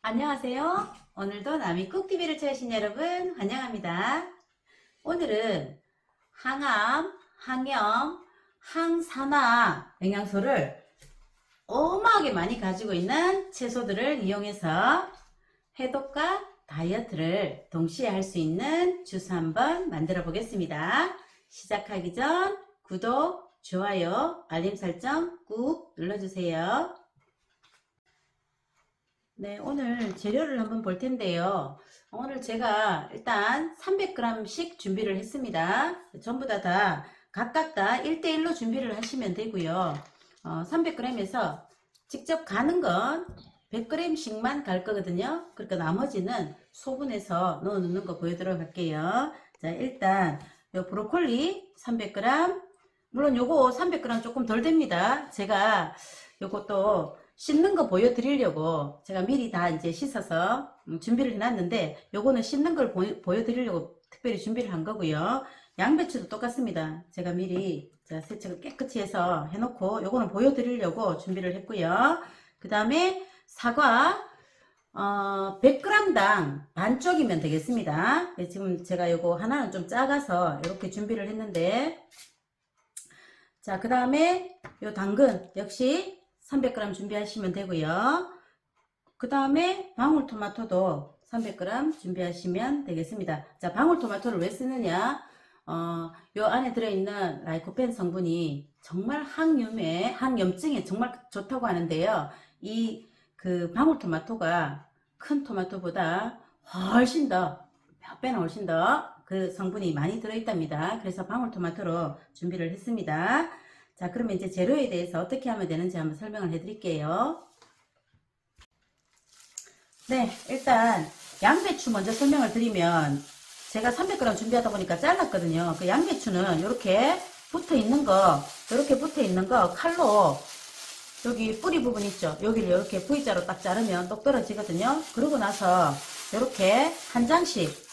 안녕하세요. 오늘도 나미쿡TV를 찾으신 여러분 환영합니다. 오늘은 항암, 항염, 항산화 영양소를 어마하게 많이 가지고 있는 채소들을 이용해서 해독과 다이어트를 동시에 할 수 있는 주스 한번 만들어 보겠습니다. 시작하기 전 구독, 좋아요, 알림 설정 꾹 눌러주세요. 네, 오늘 재료를 한번 볼 텐데요. 오늘 제가 일단 300g씩 준비를 했습니다. 전부 다 각각 다 1대1로 준비를 하시면 되고요. 300g에서 직접 가는 건 100g씩만 갈 거거든요. 그러니까 나머지는 소분해서 넣어 놓는 거 보여드리도록 할게요. 자, 일단 요 브로콜리 300g, 물론 요거 300g 조금 덜 됩니다. 제가 요것도 씻는 거 보여드리려고 제가 미리 다 이제 씻어서 준비를 해놨는데, 요거는 씻는 걸 보여드리려고 특별히 준비를 한 거고요. 양배추도 똑같습니다. 제가 미리 세척을 깨끗이 해서 해놓고 요거는 보여드리려고 준비를 했고요. 그 다음에 사과 100g당 반쪽이면 되겠습니다. 지금 제가 요거 하나는 좀 작아서 이렇게 준비를 했는데, 자, 그 다음에 요 당근 역시 300g 준비하시면 되고요. 그 다음에 방울토마토도 300g 준비하시면 되겠습니다. 자, 방울토마토를 왜 쓰느냐? 요 안에 들어있는 라이코펜 성분이 정말 항염증에 정말 좋다고 하는데요. 그 방울토마토가 큰 토마토보다 훨씬 더, 몇 배나 훨씬 더 그 성분이 많이 들어있답니다. 그래서 방울토마토로 준비를 했습니다. 자, 그러면 이제 재료에 대해서 어떻게 하면 되는지 한번 설명을 해 드릴게요. 네, 일단 양배추 먼저 설명을 드리면, 제가 300g 준비하다 보니까 잘랐거든요. 그 양배추는 이렇게 붙어 있는 거 칼로 여기 뿌리 부분 있죠? 여기를 이렇게 V자로 딱 자르면 똑 떨어지거든요. 그러고 나서 이렇게 한 장씩,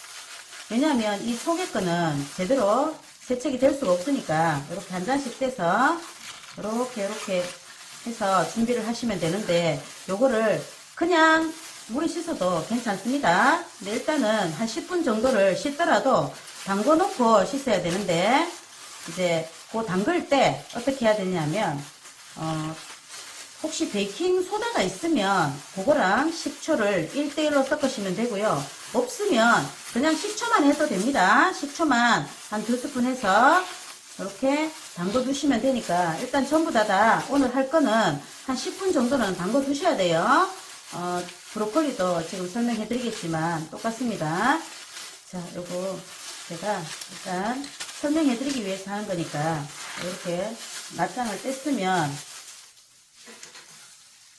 왜냐하면 이 속에 거는 제대로 세척이 될 수가 없으니까 이렇게 한 잔씩 떼서 이렇게 해서 준비를 하시면 되는데, 요거를 그냥 물에 씻어도 괜찮습니다. 근데 일단은 한 10분 정도를 씻더라도 담궈 놓고 씻어야 되는데, 이제 그 담글 때 어떻게 해야 되냐면, 혹시 베이킹 소다가 있으면 그거랑 식초를 1대1로 섞으시면 되고요. 없으면 그냥 식초만 해도 됩니다. 식초만 한 2스푼 해서 이렇게 담궈 두시면 되니까, 일단 전부 다 오늘 할 거는 한 10분 정도는 담궈 두셔야 돼요. 브로콜리도 지금 설명해 드리겠지만 똑같습니다. 자, 요거 제가 일단 설명해 드리기 위해서 하는 거니까 이렇게 맞장을 뗐으면,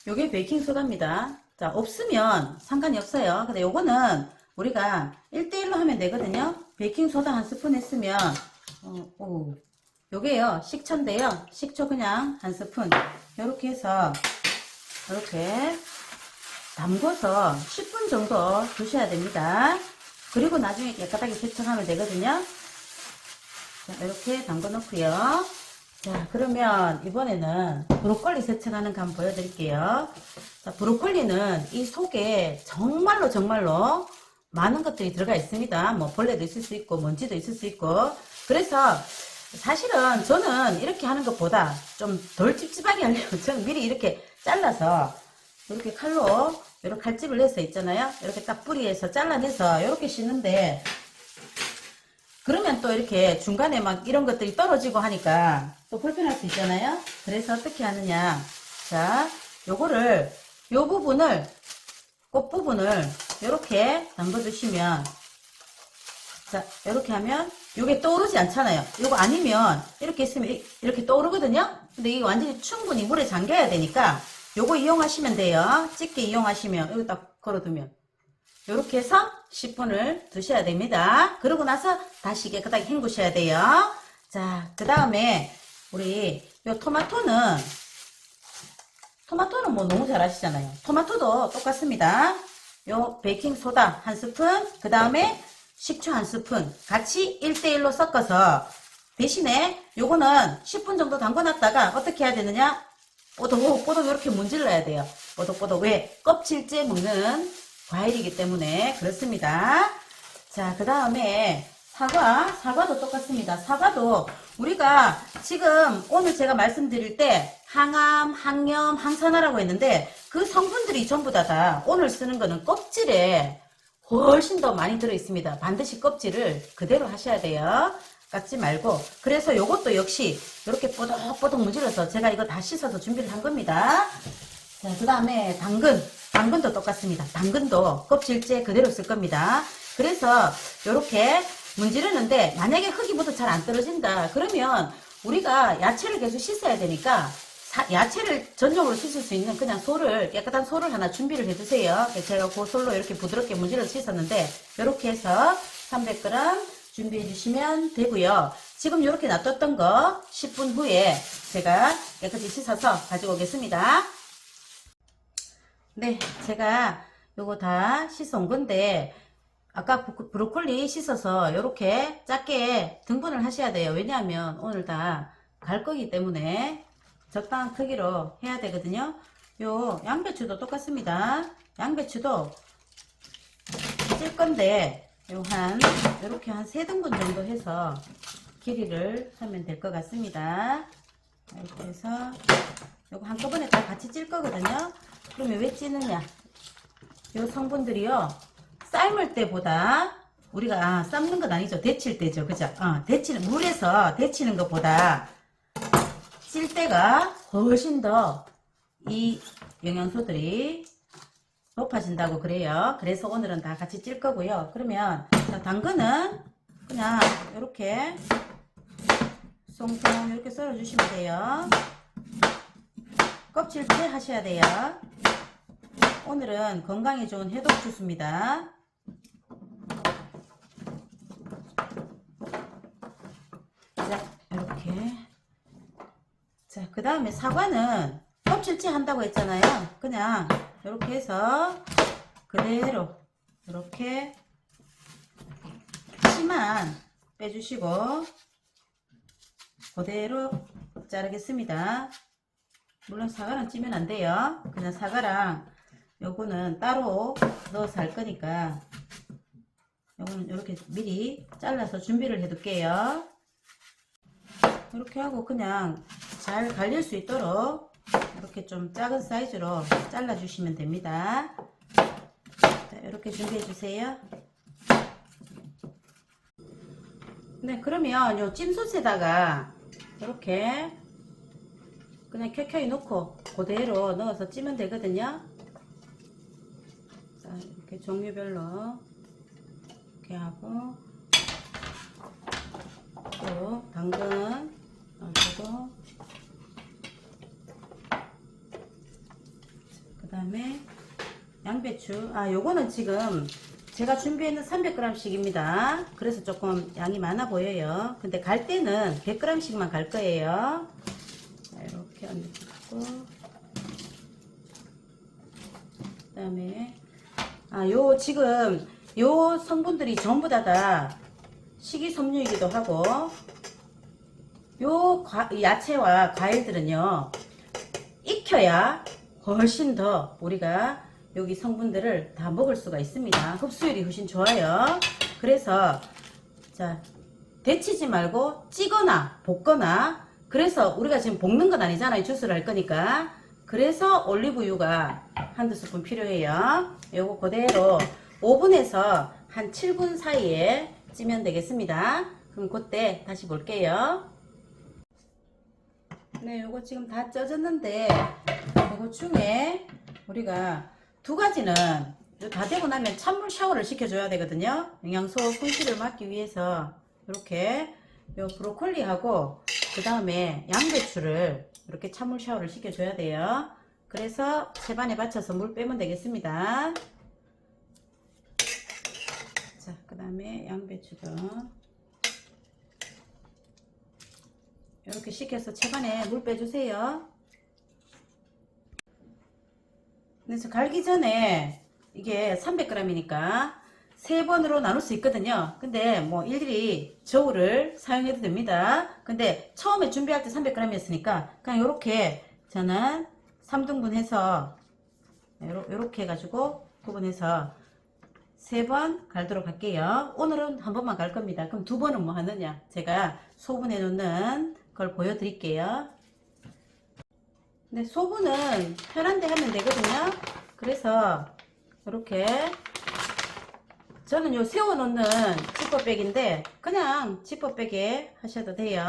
요게 베이킹소다입니다. 자, 없으면 상관이 없어요. 근데 요거는 우리가 1대1로 하면 되거든요. 베이킹소다 한 스푼 했으면, 요게요, 식초인데요. 식초 그냥 한 스푼. 요렇게 해서, 이렇게 담궈서 10분 정도 두셔야 됩니다. 그리고 나중에 깨끗하게 세척하면 되거든요. 자, 이렇게 담궈 놓고요. 자, 그러면 이번에는 브로콜리 세척하는 거 한번 보여드릴게요. 자, 브로콜리는 이 속에 정말로 많은 것들이 들어가 있습니다. 뭐 벌레도 있을 수 있고 먼지도 있을 수 있고, 그래서 사실은 저는 이렇게 하는 것보다 좀 덜 찝찝하게 하려고 저는 미리 이렇게 잘라서 이렇게 칼로 이렇게 칼집을 내서 있잖아요. 이렇게 딱 뿌리에서 잘라내서 이렇게 씻는데, 그러면 또 이렇게 중간에 막 이런 것들이 떨어지고 하니까 또 불편할 수 있잖아요. 그래서 어떻게 하느냐. 자, 요거를, 요 부분을, 꽃 부분을 이렇게 담궈 두시면, 자, 이렇게 하면 요게 떠오르지 않잖아요. 요거 아니면 이렇게 있으면 이렇게 떠오르거든요. 근데 이게 완전히 충분히 물에 잠겨야 되니까 요거 이용하시면 돼요. 집게 이용하시면, 여기 딱 걸어두면 이렇게 해서 10분을 두셔야 됩니다. 그러고 나서 다시 깨끗하게 헹구셔야 돼요. 자, 그 다음에 우리 요 토마토는 뭐 너무 잘 아시잖아요. 토마토도 똑같습니다. 요 베이킹소다 한 스푼, 그 다음에 식초 한 스푼 같이 1대1로 섞어서, 대신에 요거는 10분 정도 담궈놨다가 어떻게 해야 되느냐, 뽀독뽀독 이렇게 문질러야 돼요. 뽀독뽀독. 왜? 껍질째 먹는 과일이기 때문에 그렇습니다. 자, 그 다음에 사과도 똑같습니다. 사과도 우리가 지금 오늘 제가 말씀드릴 때 항암, 항염, 항산화라고 했는데 그 성분들이 전부 다 오늘 쓰는 거는 껍질에 훨씬 더 많이 들어 있습니다. 반드시 껍질을 그대로 하셔야 돼요. 깎지 말고. 그래서 요것도 역시 이렇게 뽀독뽀독 문질러서 제가 이거 다 씻어서 준비를 한 겁니다. 자, 그 다음에 당근도 똑같습니다. 당근도 껍질째 그대로 쓸 겁니다. 그래서 이렇게 문지르는데 만약에 흙이 묻어 잘 안 떨어진다 그러면 우리가 야채를 계속 씻어야 되니까 야채를 전용으로 씻을 수 있는 그냥 깨끗한 솔을 하나 준비를 해두세요. 제가 그 솔로 이렇게 부드럽게 문질러서 씻었는데 이렇게 해서 300g 준비해 주시면 되고요. 지금 이렇게 놔뒀던 거 10분 후에 제가 깨끗이 씻어서 가지고 오겠습니다. 네, 제가 요거 다 씻어 온 건데 아까 브로콜리 씻어서 이렇게 작게 등분을 하셔야 돼요. 왜냐하면 오늘 다 갈 거기 때문에 적당한 크기로 해야 되거든요. 요 양배추도 똑같습니다. 양배추도 찔 건데 요렇게 한 3등분 정도 해서 길이를 하면 될 것 같습니다. 이렇게 해서 요거 한꺼번에 다 같이 찔 거거든요. 그러면 왜 찌느냐? 요 성분들이요. 삶을 때보다 우리가 삶는 건 아니죠. 데칠 때죠. 그죠? 물에서 데치는 것보다 찔 때가 훨씬 더 이 영양소들이 높아진다고 그래요. 그래서 오늘은 다 같이 찔 거고요. 그러면 자, 당근은 그냥 이렇게 송송 이렇게 썰어 주시면 돼요. 껍질째 하셔야 돼요. 오늘은 건강에 좋은 해독 주스입니다. 자, 이렇게. 자, 그 다음에 사과는 껍질째 한다고 했잖아요. 그냥 이렇게 해서 그대로 이렇게 씨만 빼주시고 그대로 자르겠습니다. 물론 사과는 찌면 안 돼요. 그냥 사과랑 요거는 따로 넣어서 할 거니까 요거는 이렇게 미리 잘라서 준비를 해 둘게요. 이렇게 하고 그냥 잘 갈릴 수 있도록 이렇게 좀 작은 사이즈로 잘라 주시면 됩니다. 자, 이렇게 준비해 주세요. 네, 그러면 요 찜솥에다가 이렇게 그냥 켜켜이 놓고 그대로 넣어서 찌면 되거든요. 자, 이렇게 종류별로 이렇게 하고 또 당근 넣어주고 그 다음에 양배추 요거는 지금 제가 준비했는 300g씩입니다. 그래서 조금 양이 많아 보여요. 근데 갈 때는 100g씩만 갈 거예요. 자, 이렇게 얹고 그 다음에 지금 요 성분들이 전부 다 식이섬유이기도 하고 요 야채와 과일들은요 익혀야 훨씬 더 우리가 여기 성분들을 다 먹을 수가 있습니다. 흡수율이 훨씬 좋아요. 그래서 자, 데치지 말고 찌거나 볶거나, 그래서 우리가 지금 볶는 건 아니잖아요. 주스를 할 거니까. 그래서 올리브유가 한두 스푼 필요해요. 요거 그대로 오븐에서 한 7분 사이에 찌면 되겠습니다. 그럼 그때 다시 볼게요. 네, 요거 지금 다 쪄졌는데 요거 중에 우리가 두 가지는 다 되고 나면 찬물 샤워를 시켜줘야 되거든요. 영양소 손실을 막기 위해서 이렇게 요 브로콜리하고 그 다음에 양배추를 이렇게 찬물 샤워를 시켜줘야 돼요. 그래서 채반에 받쳐서 물 빼면 되겠습니다. 자, 그 다음에 양배추도 이렇게 식혀서 채반에 물 빼주세요. 그래서 갈기 전에 이게 300g이니까 3번으로 나눌 수 있거든요. 근데 뭐 일일이 저울을 사용해도 됩니다. 근데 처음에 준비할 때 300g이었으니까 그냥 요렇게 저는 3등분 해서 요렇게 해가지고 구분해서 3번 갈도록 할게요. 오늘은 한 번만 갈 겁니다. 그럼 2번은 뭐 하느냐? 제가 소분해 놓는 걸 보여드릴게요. 근데 소분은 편한데 하면 되거든요. 그래서 이렇게 저는 요 세워놓는 지퍼백인데 그냥 지퍼백에 하셔도 돼요.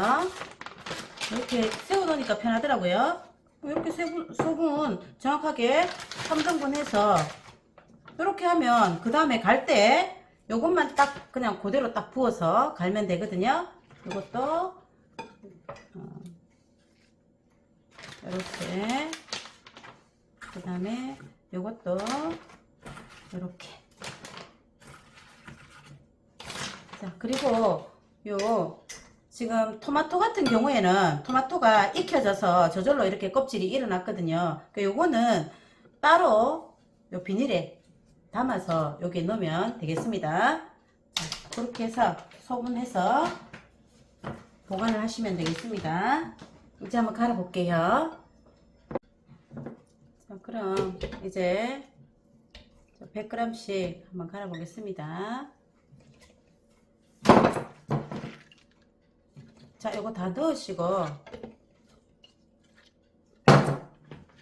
이렇게 세워놓으니까 편하더라고요. 이렇게 소분 정확하게 3등분 해서 이렇게 하면 그 다음에 갈 때 요것만 딱 그냥 그대로 딱 부어서 갈면 되거든요. 이것도 이렇게, 그 다음에 요것도 이렇게. 자, 그리고 요 지금 토마토 같은 경우에는 토마토가 익혀져서 저절로 이렇게 껍질이 일어났거든요. 요거는 따로 요 비닐에 담아서 여기에 넣으면 되겠습니다. 자, 그렇게 해서 소분해서 보관을 하시면 되겠습니다. 이제 한번 갈아 볼게요. 자, 그럼 이제 100g씩 한번 갈아 보겠습니다. 자, 요거 다 넣으시고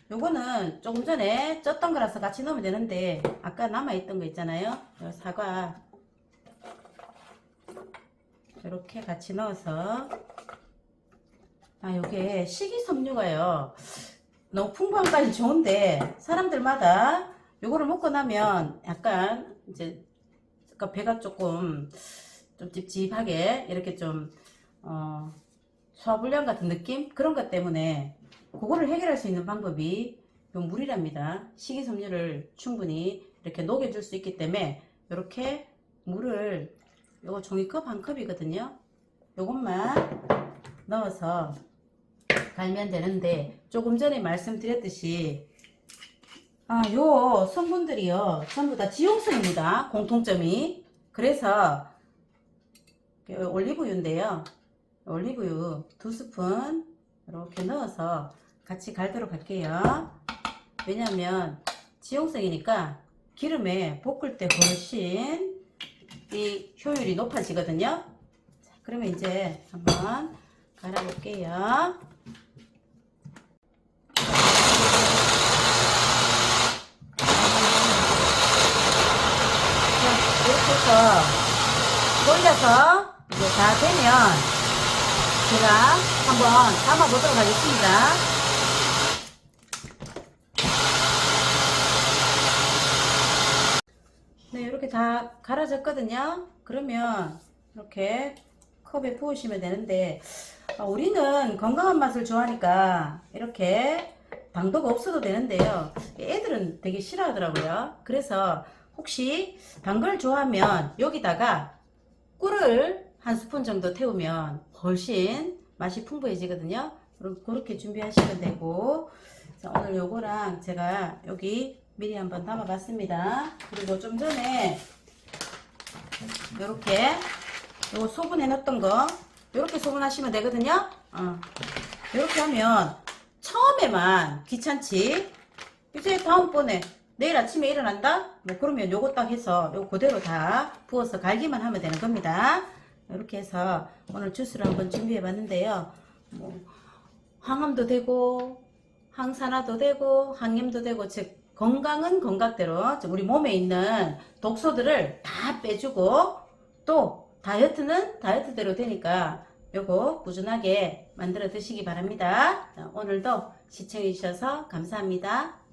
요거는 조금 전에 쪘던 거라서 같이 넣으면 되는데 아까 남아있던 거 있잖아요. 요 사과 이렇게 같이 넣어서 요게 식이섬유가요 너무 풍부한 까지 좋은데 사람들마다 요거를 먹고 나면 약간 이제 배가 좀 찝찝하게 이렇게 좀 소화불량 같은 느낌? 그런 것 때문에 그거를 해결할 수 있는 방법이 요 물이랍니다. 식이섬유를 충분히 이렇게 녹여줄 수 있기 때문에 이렇게 물을 요거 종이컵 한 컵이거든요. 요것만 넣어서 갈면 되는데 조금 전에 말씀드렸듯이 요 성분들이요 전부 다 지용성입니다. 공통점이. 그래서 올리브유인데요. 올리브유 2스푼 이렇게 넣어서 같이 갈도록 할게요. 왜냐하면 지용성이니까 기름에 볶을 때 훨씬 이 효율이 높아지거든요. 자, 그러면 이제 한번 갈아 볼게요. 이렇게 해서 돌려서 이제 다 되면 제가 한번 담아 보도록 하겠습니다. 네, 이렇게 다 갈아졌거든요. 그러면 이렇게 컵에 부으시면 되는데 우리는 건강한 맛을 좋아하니까 이렇게 당도가 없어도 되는데요. 애들은 되게 싫어하더라고요. 그래서 혹시 단 걸 좋아하면 여기다가 꿀을 한 스푼 정도 태우면 훨씬 맛이 풍부해지거든요. 그럼 그렇게 준비하시면 되고, 자, 오늘 요거랑 제가 여기 미리 한번 담아 봤습니다. 그리고 좀 전에 요렇게 요거 소분해 놨던 거 요렇게 소분하시면 되거든요. 요렇게 하면 처음에만 귀찮지 이제 다음번에 내일 아침에 일어난다? 뭐 그러면 요거 딱 해서 요거 그대로 다 부어서 갈기만 하면 되는 겁니다. 이렇게 해서 오늘 주스를 한번 준비해 봤는데요. 뭐 항암도 되고 항산화도 되고 항염도 되고 즉 건강은 건강대로 우리 몸에 있는 독소들을 다 빼주고 또 다이어트는 다이어트대로 되니까 요거 꾸준하게 만들어 드시기 바랍니다. 자, 오늘도 시청해 주셔서 감사합니다.